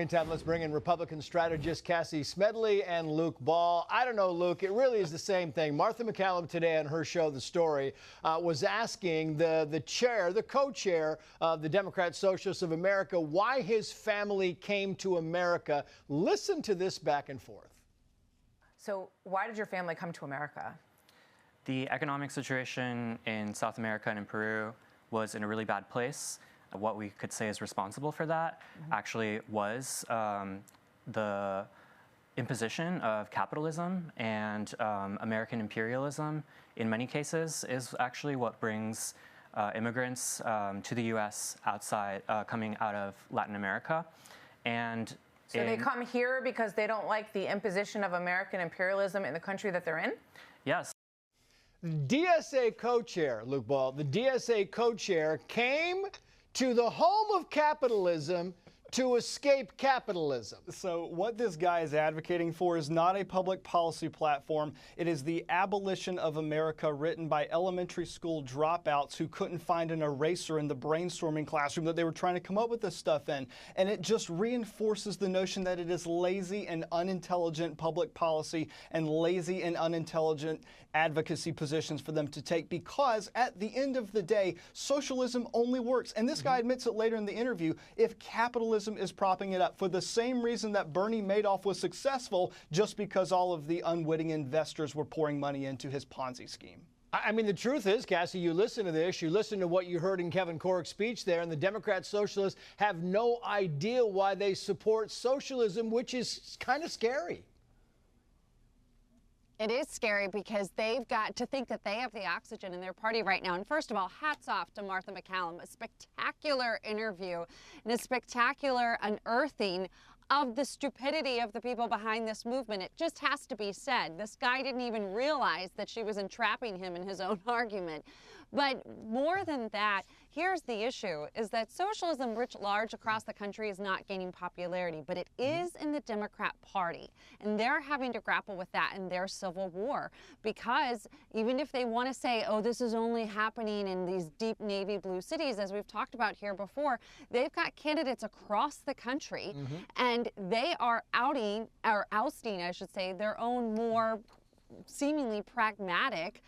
Meantime, let's bring in Republican strategist Cassie Smedley and Luke Ball. I don't know, Luke, it really is the same thing. Martha MacCallum today on her show, The Story, was asking the co-chair of the Democrat Socialists of America why his family came to America. Listen to this back and forth. So why did your family come to America? The economic situation in South America and in Peru was in a really bad place. What we could say is responsible for that actually was the imposition of capitalism, and American imperialism in many cases is actually what brings immigrants to the U.S. coming out of Latin America. And so they come here because they don't like the imposition of American imperialism in the country that they're in? Yes. DSA co-chair, Luke Ball, the DSA co-chair came to the home of capitalism to escape capitalism. So what this guy is advocating for is not a public policy platform. It is the abolition of America written by elementary school dropouts who couldn't find an eraser in the brainstorming classroom that they were trying to come up with this stuff in. And it just reinforces the notion that it is lazy and unintelligent public policy and lazy and unintelligent advocacy positions for them to take, because at the end of the day, socialism only works. And this guy admits it later in the interview, if capitalism is propping it up for the same reason that Bernie Madoff was successful, just because all of the unwitting investors were pouring money into his Ponzi scheme. I mean, the truth is, Cassie, you listen to this, you listen to what you heard in Kevin Corrick's speech there, and the Democrat Socialists have no idea why they support socialism, which is kind of scary. It is scary because they've got to think that they have the oxygen in their party right now. And first of all, hats off to Martha MacCallum, a spectacular interview and a spectacular unearthing of the stupidity of the people behind this movement. It just has to be said. This guy didn't even realize that she was entrapping him in his own argument. But more than that, here's the issue, is that socialism writ large across the country is not gaining popularity, but it is in the Democrat Party. And they're having to grapple with that in their civil war, because even if they want to say, oh, this is only happening in these deep navy blue cities, as we've talked about here before, they've got candidates across the country, and they are ousting, I should say, their own more seemingly pragmatic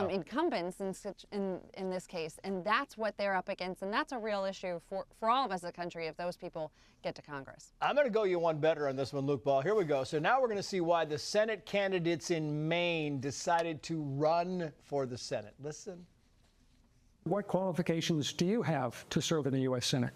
incumbents in this case. And that's what they're up against. And that's a real issue for all of us as a country if those people get to Congress. I'm going to go you one better on this one, Luke Ball. Here we go. So now we're going to see why the Senate candidates in Maine decided to run for the Senate. Listen. What qualifications do you have to serve in the U.S. Senate?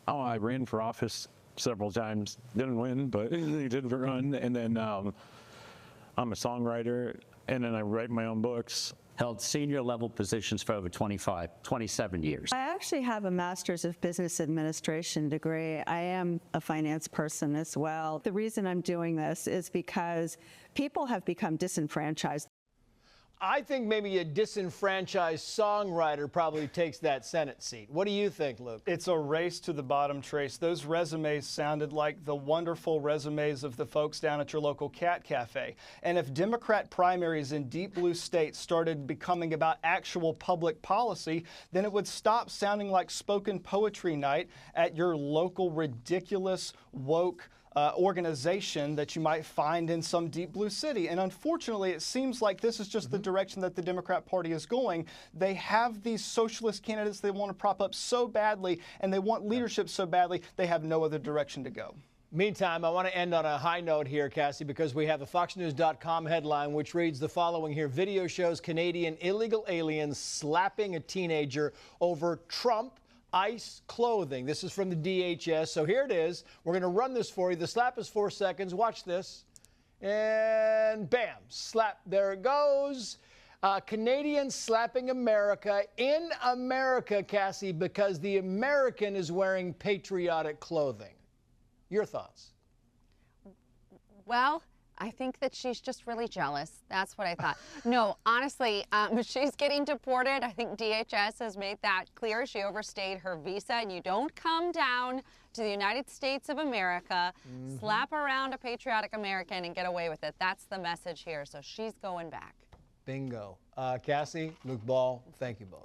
Oh, I ran for office several times. Didn't win, but I did run. And then I'm a songwriter, and then I write my own books. Held senior level positions for over 27 years. I actually have a master's of business administration degree. I am a finance person as well. The reason I'm doing this is because people have become disenfranchised. I think maybe a disenfranchised songwriter probably takes that Senate seat. What do you think, Luke? It's a race to the bottom, Trace. Those resumes sounded like the wonderful resumes of the folks down at your local cat cafe. And if Democrat primaries in deep blue states started becoming about actual public policy, then it would stop sounding like spoken poetry night at your local ridiculous, woke organization that you might find in some deep blue city. And unfortunately, it seems like this is just the direction that the Democrat Party is going. They have these socialist candidates they want to prop up so badly, and they want leadership so badly, they have no other direction to go. Meantime, I want to end on a high note here, Cassie, because we have a FoxNews.com headline which reads the following here. Video shows Canadian illegal aliens slapping a teenager over Trump ICE clothing. This is from the DHS. So here it is. We're going to run this for you. The slap is 4 seconds. Watch this. And bam, slap. There it goes. Canadians slapping America in America, Cassie, because the American is wearing patriotic clothing. Your thoughts? Well, I think that she's just really jealous. That's what I thought. No, honestly, she's getting deported. I think DHS has made that clear. She overstayed her visa, and you don't come down to the United States of America, slap around a patriotic American, and get away with it. That's the message here. So she's going back. Bingo. Cassie, Luke Ball, thank you both.